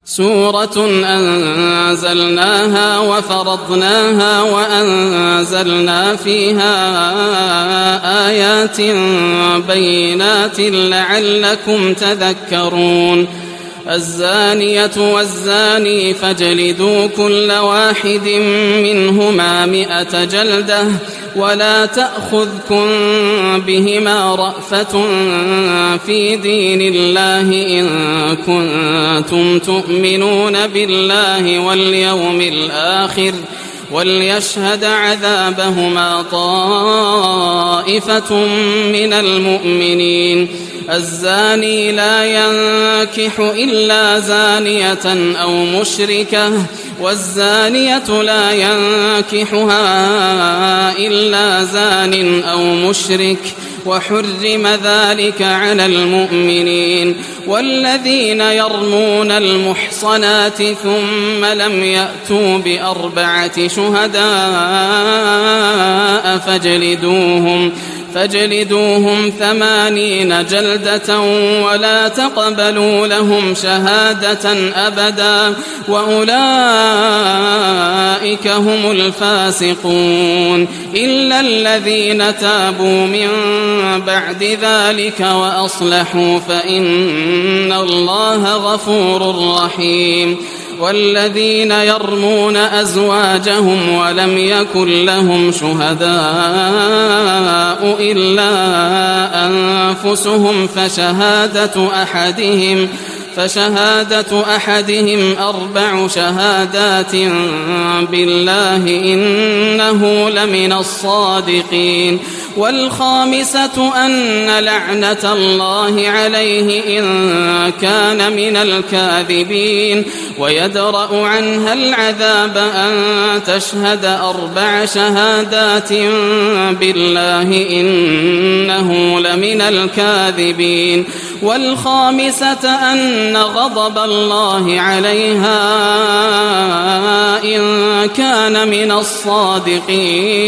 سورة أنزلناها وفرضناها وأنزلنا فيها آيات بينات لعلكم تذكرون. الزانية والزاني فاجلدوا كل واحد منهما 100 جلدة ولا تأخذكم بهما رأفة في دين الله إن كنتم تؤمنون بالله واليوم الآخر وليشهد عذابهما طائفة من المؤمنين. الزاني لا ينكح إلا زانية أو مشركة والزانية لا ينكحها إلا زان أو مشرك وحرم ذلك على المؤمنين. والذين يرمون المحصنات ثم لم يأتوا ب4 شهداء فاجلدوهم 80 جلدة ولا تقبلوا لهم شهادة أبدا وأولئك هم الفاسقون إلا الذين تابوا من بعد ذلك وأصلحوا فإن الله غفور رحيم. والذين يرمون أزواجهم ولم يكن لهم شهداء إلا أنفسهم فشهادة أحدهم 4 شهادات بالله إنه لمن الصادقين. والخامسة أن لعنة الله عليه إن كان من الكاذبين ويدرأ عنها العذاب أن تشهد 4 شهادات بالله إنه لمن الكاذبين. والخامسة أن غضب الله عليها إن كان من الصادقين.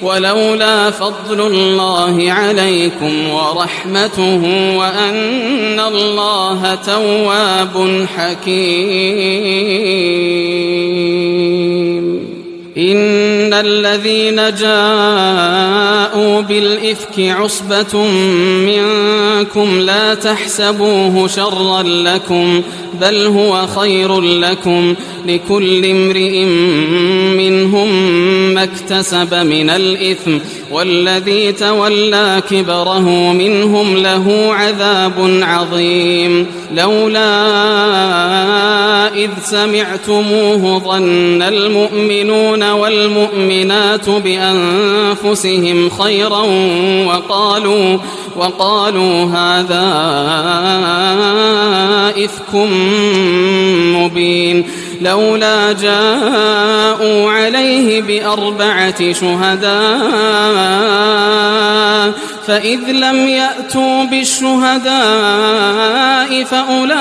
ولولا فضل الله عليكم ورحمته وأن الله تواب حكيم. إن الذين جاءوا بالإفك عصبة منكم لا تحسبوه شرا لكم بل هو خير لكم لكل امرئ منهم ما اكتسب من الإثم والذي تولى كبره منهم له عذاب عظيم. لولا إذ سمعتموه ظن المؤمنون والمؤمنات بأنفسهم خيرا وقالوا هذا إفك مبين. لولا جاءوا عليه ب4 شهداء فإذ لم يأتوا بالشهداء فأولئك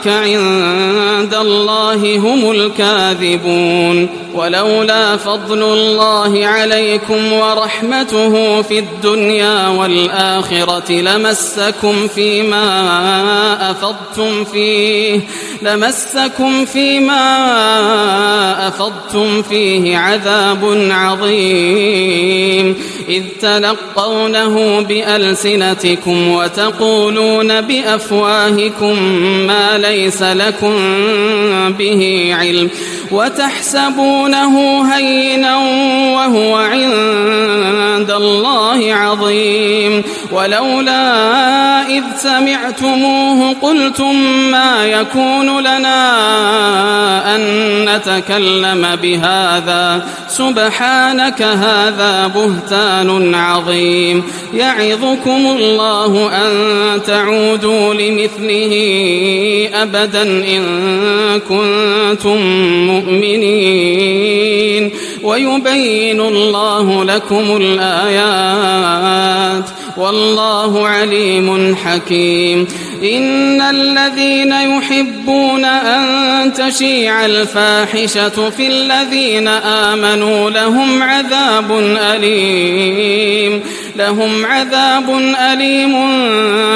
عند الله هم الكاذبون. ولولا فضل الله عليكم ورحمته في الدنيا والآخرة لمسكم فيما أفضتم فيه عذاب عظيم إذ تلقونه بألسنتكم وتقولون بأفواهكم ما ليس لكم به علم وتحسبونه هينا وهو عند الله عظيم. ولولا إذ سمعتموه قلتم ما يكون لنا أن نتكلم بهذا سبحانك هذا بهتان عظيم. يعظكم الله أن تعودوا لمثله أبدا إن كنتم مؤمنين ويبين الله لكم الآيات والله عليم حكيم. إن الذين يحبون أن تشيع الفاحشة في الذين آمنوا لهم عذاب أليم لهم عذاب أليم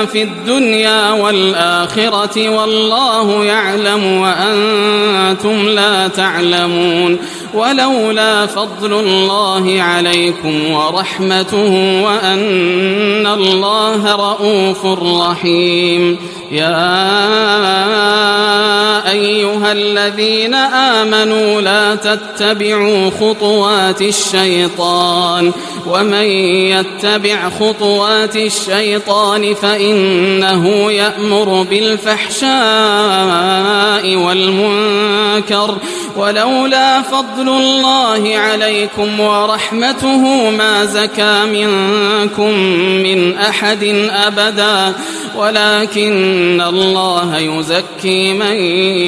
في الدنيا والآخرة والله يعلم وأنتم لا تعلمون ولولا فضل الله عليكم ورحمته وأن الله رؤوف رحيم. يا أيها الذين آمنوا لا تتبعوا خطوات الشيطان ومن يتبع خطوات الشيطان فإنه يأمر بالفحشاء والمنكر ولولا فضل الله عليكم ورحمته ما زكى منكم من أحد أبدا ولكن الله يزكي من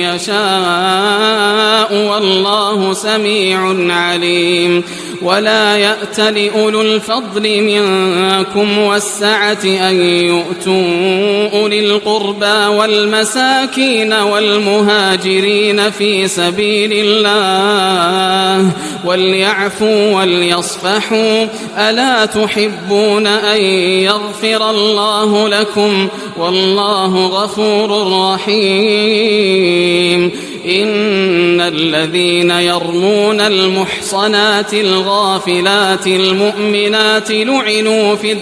يشاء والله سميع عليم. ولا يأت لأولو الفضل منكم والسعة أن يؤتوا أولي القربى والمساكين والمهاجرين في سبيل الله وليعفوا وليصفحوا ألا تحبون أن يغفر الله لكم والله غفور رحيم. إن الذين يرمون المحصنات الغافلات المؤمنات لعنوا في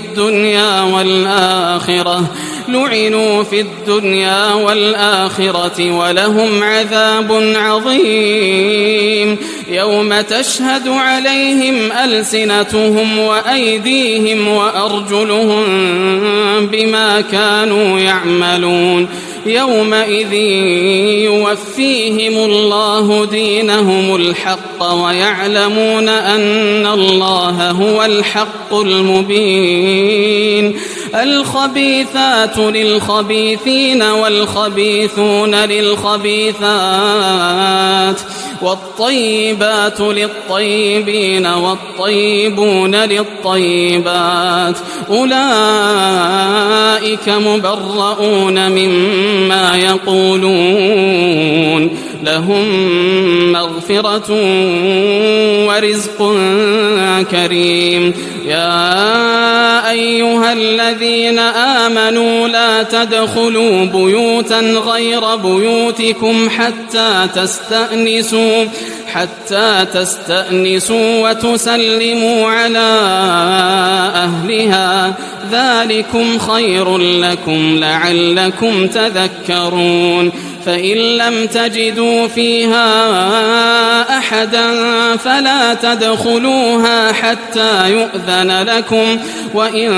الدنيا والآخرة ولهم عذاب عظيم يوم تشهد عليهم ألسنتهم وأيديهم وأرجلهم بما كانوا يعملون يومئذ يوفيهم الله دينهم الحق ويعلمون أن الله هو الحق المبين. الخبيثات للخبيثين والخبيثون للخبيثات والطيبات للطيبين والطيبون للطيبات أولئك مبرؤون مما يقولون لهم مغفرة ورزق كريم. يا أيها الذين آمنوا لا تدخلوا بيوتا غير بيوتكم حتى تستأنسوا وتسلموا على أهلها ذلكم خير لكم لعلكم تذكرون. فإن لم تجدوا فيها أحدا فلا تدخلوها حتى يؤذن لكم وإن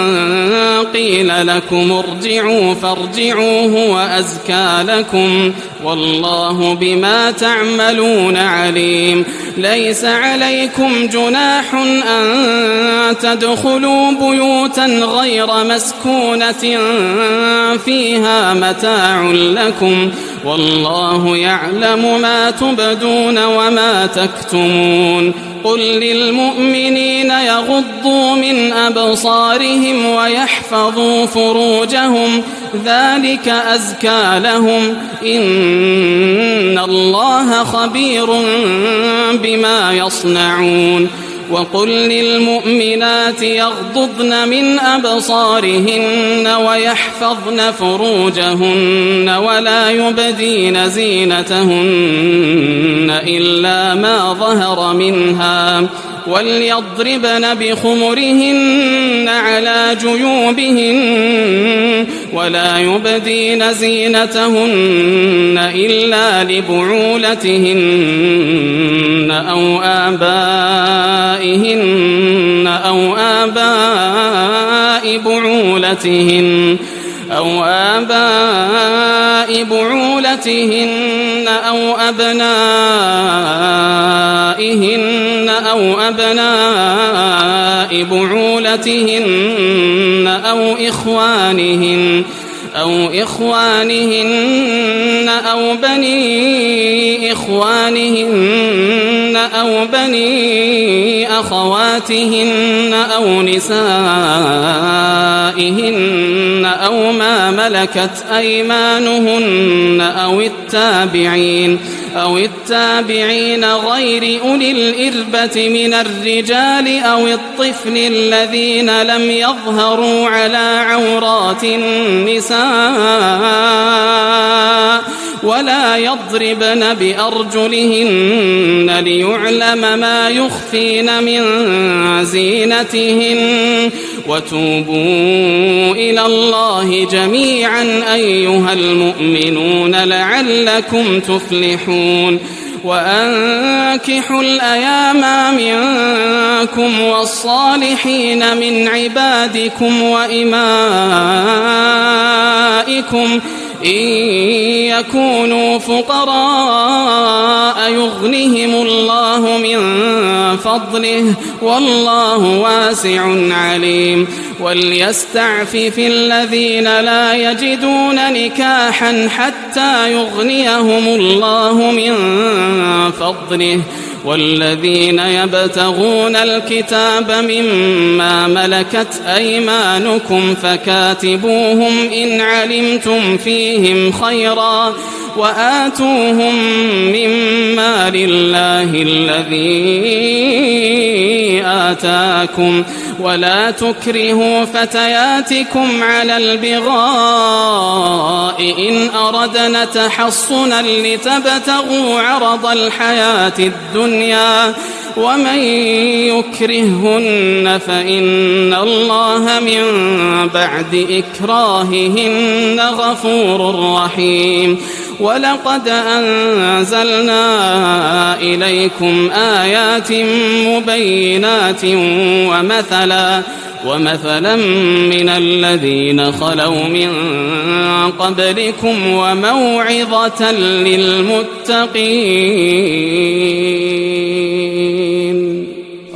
قيل لكم ارجعوا فارجعوا هو أزكى لكم والله بما تعملون عليم. ليس عليكم جناح أن تدخلوا بيوتا غير مسكونة فيها متاع لكم والله يعلم ما تبدون وما تكتمون. قل للمؤمنين يغضوا من أبصارهم ويحفظوا فروجهم ذلك أزكى لهم إن الله خبير بما يصنعون. وقل للمؤمنات يغضضن من أبصارهن ويحفظن فروجهن ولا يبدين زينتهن إلا ما ظهر منها وليضربن بخمرهن على جيوبهن ولا يبدين زينتهن إلا لبعولتهن أو آبائهن أو آباء بعولتهن أو أبنائهن أو أبناء بعولتهن أو إخوانهن أو بني إخوانهن أو بني أخواتهن أو نسائهن أو ما ملكت أيمانهن أو التابعين غير أولي الإربة من الرجال أو الطفل الذين لم يظهروا على عورات النساء ولا يضربن بأرجلهن ليعلم ما يخفين من زينتهن وتوبوا إلى الله جميعا أيها المؤمنون لعلكم تفلحون وأنكحوا الأيام منكم والصالحين من عبادكم وإمائكم إن يكونوا فقراء يغنهم الله من فضله والله واسع عليم وليستعفف الذين لا يجدون نكاحا حتى يغنيهم الله من فضله والذين يبتغون الكتاب مما ملكت أيمانكم فكاتبوهم إن علمتم فيهم خيرا وآتوهم مما لله الذي آتاكم ولا تكرهوا فتياتكم على البغاء إن أردنا تحصنا لتبتغوا عرض الحياة الدنيا ومن يكرههن فإن الله من بعد إكراههن غفور رحيم ولقد أنزلنا إليكم آيات مبينات ومثلا من الذين خلوا من قبلكم وموعظة للمتقين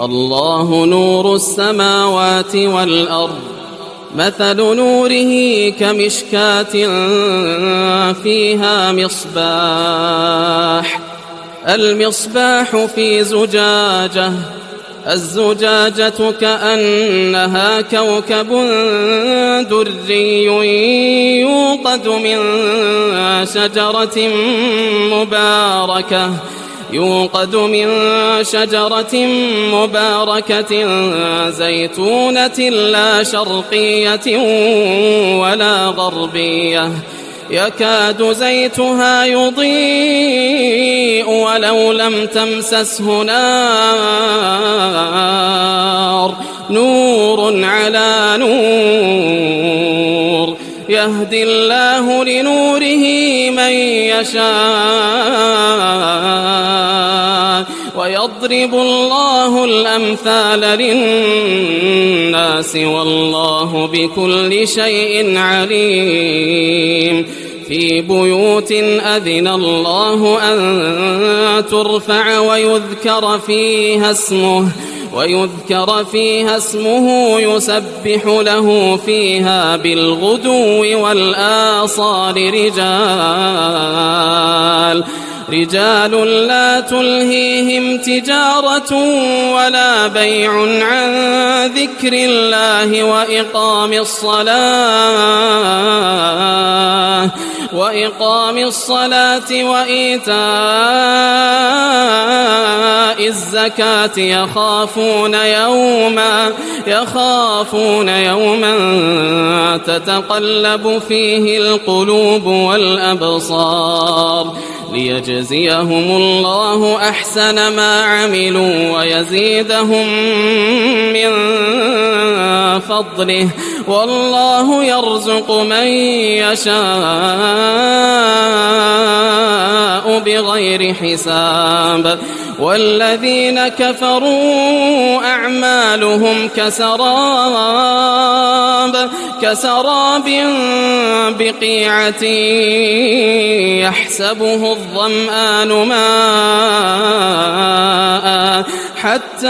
الله نور السماوات والأرض مثل نوره كمشكاة فيها المصباح في زجاجة الزجاجة كأنها كوكب دري يوقد من شجرة مباركة زيتونة لا شرقية ولا غربية يكاد زيتها يضيء ولو لم تمسسه نار نور على نور يهدي الله لنوره من يشاء ويضرب الله الأمثال للناس والله بكل شيء عليم في بيوت أذن الله أن ترفع ويذكر فيها اسمه يسبح له فيها بالغدو والآصال رجال لا تلهيهم تجارة ولا بيع عن ذكر الله وإقام الصلاة وإيتاء الزكاة يخافون يوما تتقلب فيه القلوب والأبصار ليجزيهم الله أحسن ما عملوا ويزيدهم من فضله والله يرزق من يشاء بغير حساب والذين كفروا أعمالهم كسراب بقيعة يحسبه الظمآن ماء حتى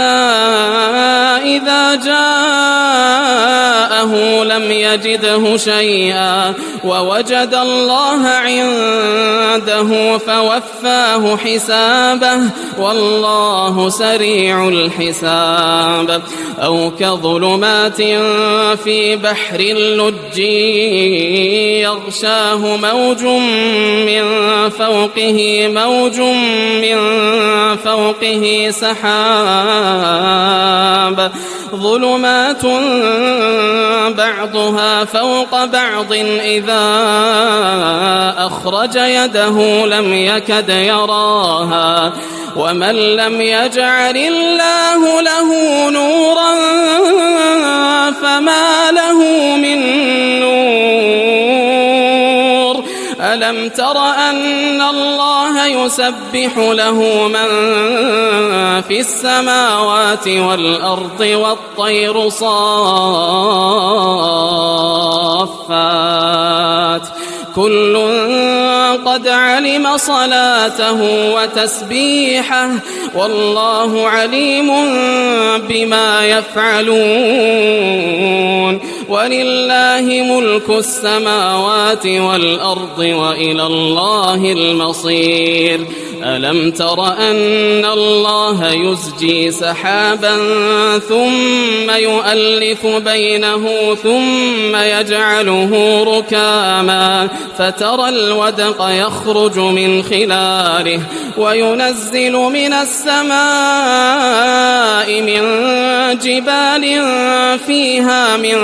إذا جاءه لم يجده شيئا ووجد الله عنده فوفاه حسابه والله سريع الحساب أو كظلمات في بحر اللج يغشاه موج من فوقه موج من فوقه سحاب ظلمات بعضها فوق بعض إذا أخرج يده لم يكد يراها ومن لم يجعل الله له نورا فما له من نور ألم تر أن الله يسبح له من في السماوات والأرض والطير صافات كل قد علم صلاته وتسبيحه والله عليم بما يفعلون ولله ملك السماوات والأرض وإلى الله المصير ألم تر أن الله يزجي سحابا ثم يؤلف بينه ثم يجعله ركاما فترى الودق يخرج من خلاله وينزل من السماء من جبال فيها من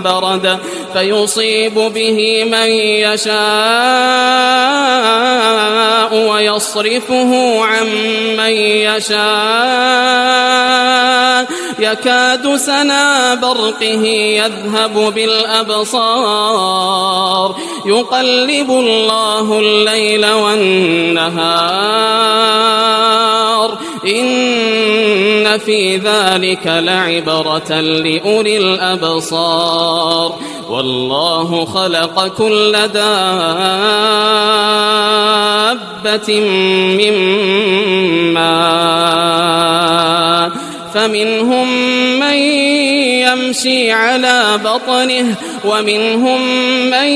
برد فيصيب به من يشاء ويصرفه عن من يشاء يكاد سنا برقه يذهب بالأبصار يقلب الله الليل والنهار إن في ذلك لعبرة لأولي الأبصار والله خلق كل دابة من ماء فمنهم من يمشي على بطنه ومنهم من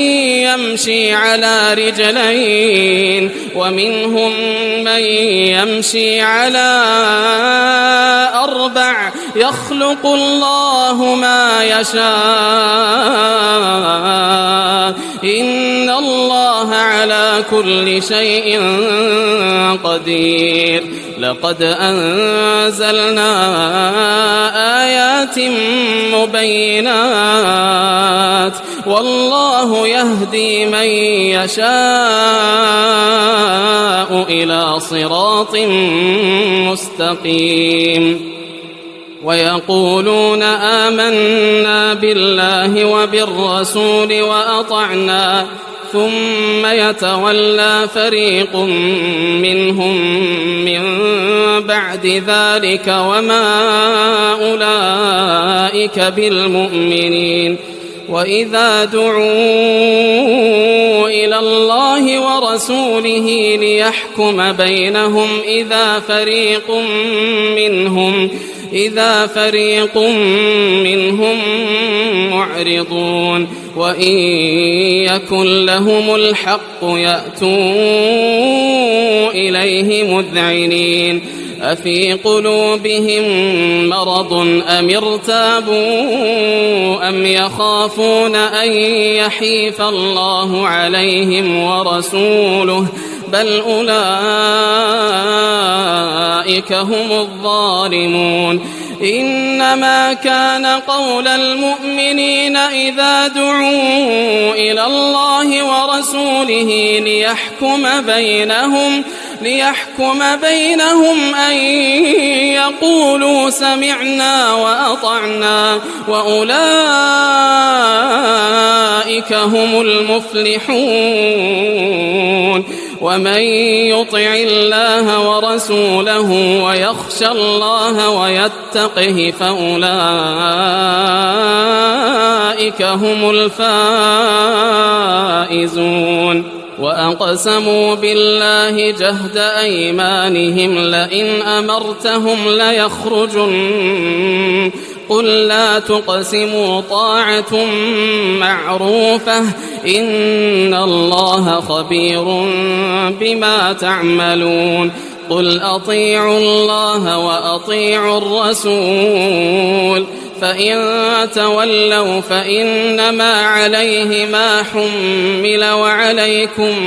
يمشي على رجلين ومنهم من يمشي على أربع يخلق الله ما يشاء إن الله على كل شيء قدير لقد أنزلنا آيات مبينات والله يهدي من يشاء إلى صراط مستقيم ويقولون آمنا بالله وبالرسول وأطعنا ثم يتولى فريق منهم من بعد ذلك وما أولئك بالمؤمنين وإذا دعوا إلى الله ورسوله ليحكم بينهم إذا فريق منهم معرضون وإن يكن لهم الحق يأتوا إليه مذعنين أفي قلوبهم مرض أم ارتابوا أم يخافون أن يحيف الله عليهم ورسوله بل أولئك هم الظالمون إنما كان قول المؤمنين إذا دعوا إلى الله ورسوله ليحكم بينهم أن يقولوا سمعنا وأطعنا وأولئك هم المفلحون ومن يطع الله ورسوله ويخشى الله ويتقه فأولئك هم الفائزون وأقسموا بالله جهد أيمانهم لئن أمرتهم ليخرجن قل لا تقسموا طاعة معروفة إن الله خبير بما تعملون قل أطيعوا الله وأطيعوا الرسول فإن تولوا فإنما عليه ما حمل وعليكم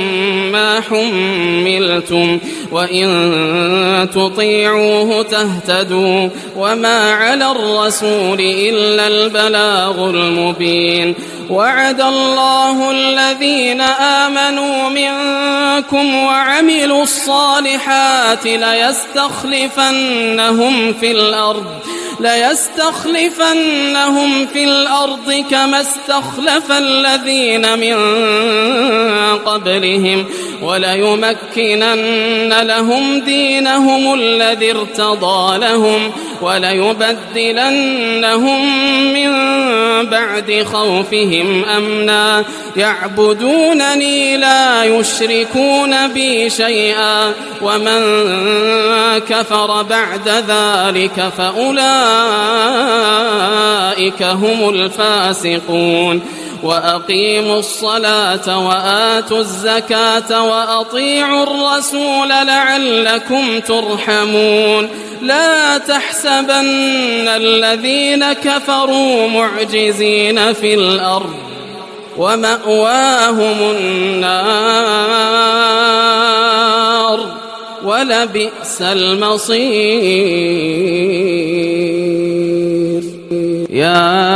ما حملتم وإن تطيعوه تهتدوا وما على الرسول إلا البلاغ المبين وعد الله الذين آمنوا منكم وعملوا الصالحات ليستخلفنهم في الأرض كما استخلف الذين من قبلهم وليمكنن لهم دينهم الذي ارتضى لهم وليبدلنهم من بعد خوفهم أمنا يعبدونني لا يشركون بي شيئا ومن كفر بعد ذلك فأولئك هم الفاسقون وأقيموا الصلاة وآتوا الزكاة وأطيعوا الرسول لعلكم ترحمون لا تحسبن الذين كفروا معجزين في الأرض ومأواهم النار ولبئس المصير يا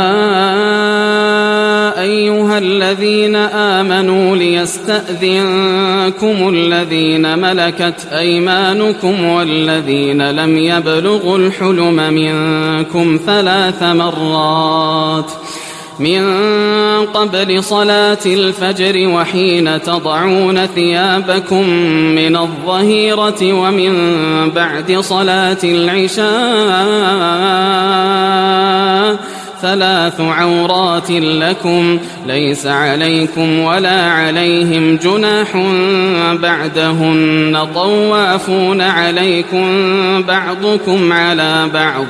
أيها الذين آمنوا ليستأذنكم الذين ملكت أيمانكم والذين لم يبلغوا الحلم منكم 3 مرات من قبل صلاة الفجر وحين تضعون ثيابكم من الظهيرة ومن بعد صلاة العشاء 3 عورات لكم ليس عليكم ولا عليهم جناح بعدهن طوافون عليكم بعضكم على بعض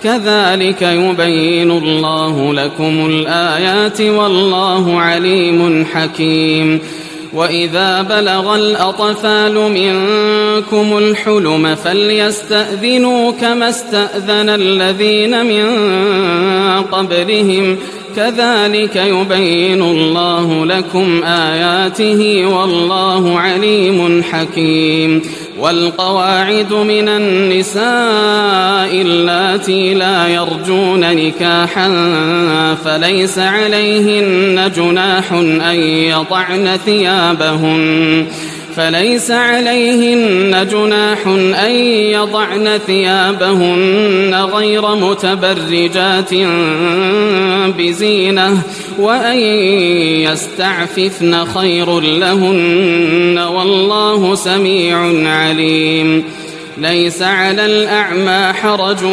كذلك يبين الله لكم الآيات والله عليم حكيم وإذا بلغ الأطفال منكم الحلم فليستأذنوا كما استأذن الذين من قبلهم كذلك يبين الله لكم آياته والله عليم حكيم والقواعد من النساء اللاتي لا يرجون نكاحا فليس عليهن جناح أن يضعن ثيابهن غير متبرجات بزينة وأن يستعففن خير لهن والله سميع عليم ليس على الأعمى حرج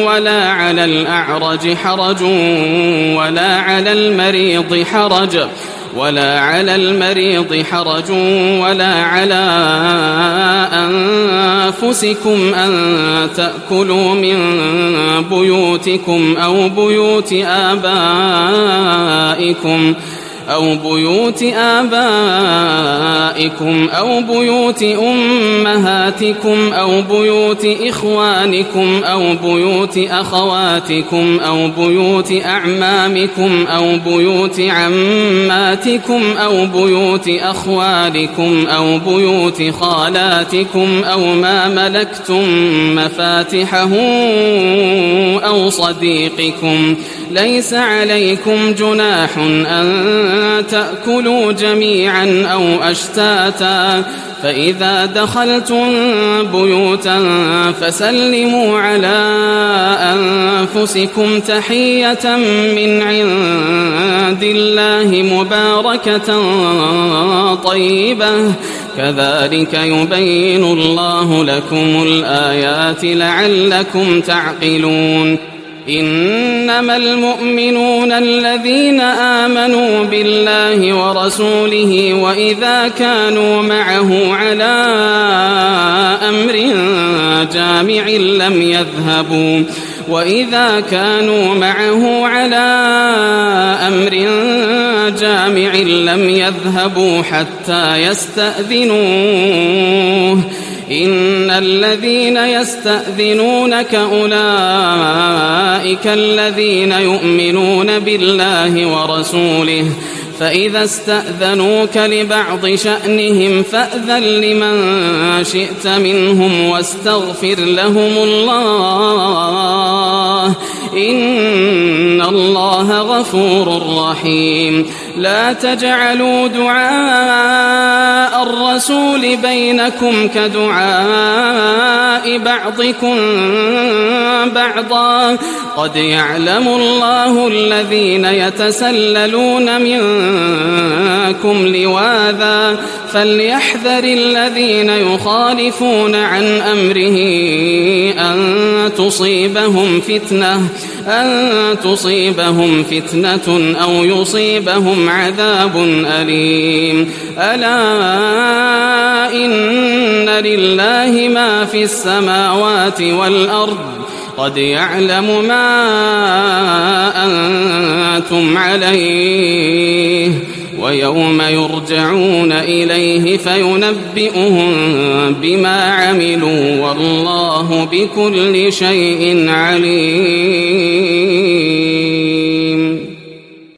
ولا على الأعرج حرج ولا على المريض حرج ولا على أنفسكم أن تأكلوا من بيوتكم أو بيوت آبائكم أو بيوت أمهاتكم أو بيوت إخوانكم أو بيوت أخواتكم أو بيوت أعمامكم أو بيوت عماتكم أو بيوت أخوالكم أو بيوت خالاتكم أو ما ملكتم مفاتحه أو صديقكم ليس عليكم جناح أن تأكلوا جميعا أو أشتاتا فإذا دخلتم بيوتا فسلموا على أنفسكم تحية من عند الله مباركة طيبة كذلك يبين الله لكم الآيات لعلكم تعقلون إنما المؤمنون الذين آمنوا بالله ورسوله وإذا كانوا معه على أمر جامع لم يذهبوا وإذا كانوا معه على أمر جامع لم يذهبوا حتى يستأذنوه إن الذين يستأذنونك أولئك الذين يؤمنون بالله ورسوله فإذا استأذنوك لبعض شأنهم فأذن لمن شئت منهم واستغفر لهم الله إن الله غفور رحيم لا تجعلوا دعاء الرسول بينكم كدعاء بعضكم بعضا قد يعلم الله الذين يتسللون منكم لواذا فليحذر الذين يخالفون عن أمره أن تصيبهم فتنة أو يصيبهم عذاب أليم ألا إن لله ما في السماوات والأرض قد يعلم ما أنتم عليه ويوم يرجعون إليه فينبئهم بما عملوا والله بكل شيء عليم.